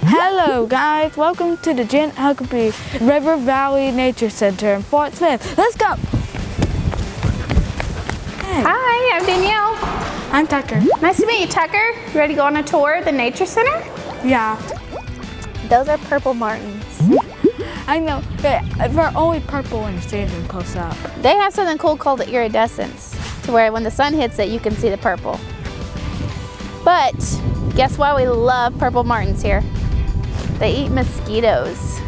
Hello guys, welcome to the Jan Huckabee River Valley Nature Center in Fort Smith. Let's go! Hey. Hi, I'm Danielle. I'm Tucker. Nice to meet you, Tucker. You ready to go on a tour of the Nature Center? Yeah. Those are purple martins. I know, they're only purple when you see them close up. They have something cool called the iridescence, to where when the sun hits it, you can see the purple. But guess why we love purple martins here? They eat mosquitoes.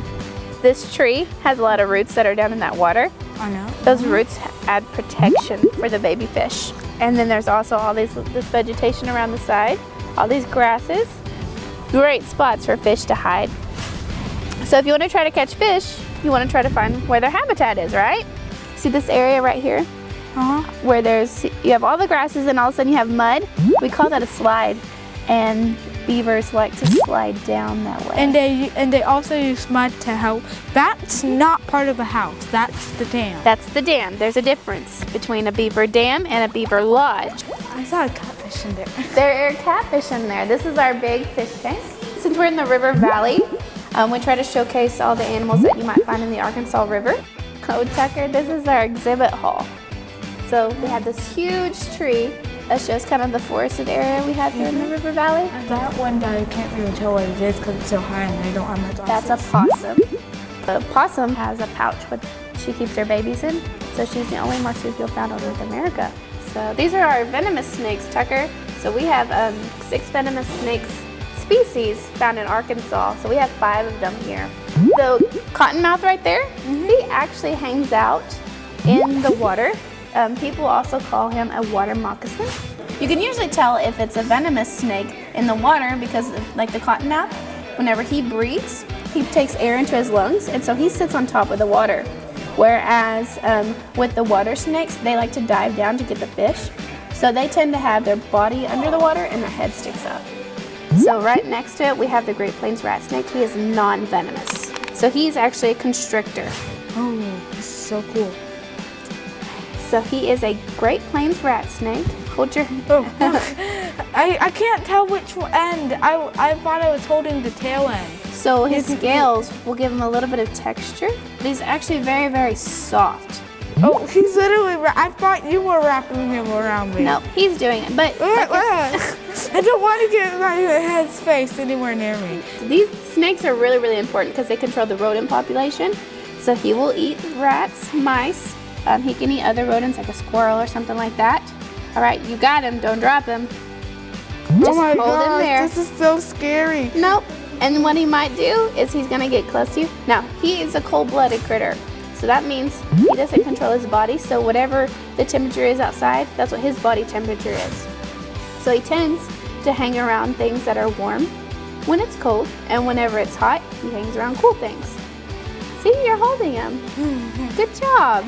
This tree has a lot of roots that are down in that water. I know. Those roots add protection for the baby fish. And then there's also all this vegetation around the side, all these grasses. Great spots for fish to hide. So if you want to try to catch fish, you want to try to find where their habitat is, right? See this area right here? Where you have all the grasses and all of a sudden you have mud. We call that a slide. And beavers like to slide down that way. And they also use mud to help. That's not part of a house. That's the dam. That's the dam. There's a difference between a beaver dam and a beaver lodge. I saw a catfish in there. There are catfish in there. This is our big fish tank. Since we're in the river valley, we try to showcase all the animals that you might find in the Arkansas River. Oh, Tucker, this is our exhibit hall. So we have this huge tree that shows kind of the forested area we have here in the river valley. That one guy, I can't really tell what it is because it's so high and I don't have my glasses. That's a possum. The possum has a pouch she keeps her babies in, so she's the only marsupial found on North America. So these are our venomous snakes, Tucker. So we have 6 venomous snakes species found in Arkansas. So we have 5 of them here. The cottonmouth right there, he actually hangs out in the water. People also call him a water moccasin. You can usually tell if it's a venomous snake in the water because, like the cottonmouth, whenever he breathes, he takes air into his lungs, and so he sits on top of the water. Whereas with the water snakes, they like to dive down to get the fish. So they tend to have their body under the water and their head sticks up. So right next to it, we have the Great Plains rat snake. He is non-venomous. So he's actually a constrictor. Oh, this is so cool. So he is a Great Plains rat snake. Hold your... Oh, I can't tell which end. I thought I was holding the tail end. So his scales will give him a little bit of texture. He's actually very, very soft. Oh, he's literally... I thought you were wrapping him around me. No, he's doing it, but... I don't want to get my head's face anywhere near me. These snakes are really, really important because they control the rodent population. So he will eat rats, mice. He can eat other rodents like a squirrel or something like that. All right, you got him. Don't drop him. Just hold him there. This is so scary. Nope. And what he might do is he's going to get close to you. Now, he is a cold-blooded critter. So that means he doesn't control his body. So whatever the temperature is outside, that's what his body temperature is. So he tends to hang around things that are warm when it's cold. And whenever it's hot, he hangs around cool things. See, you're holding him. Good job.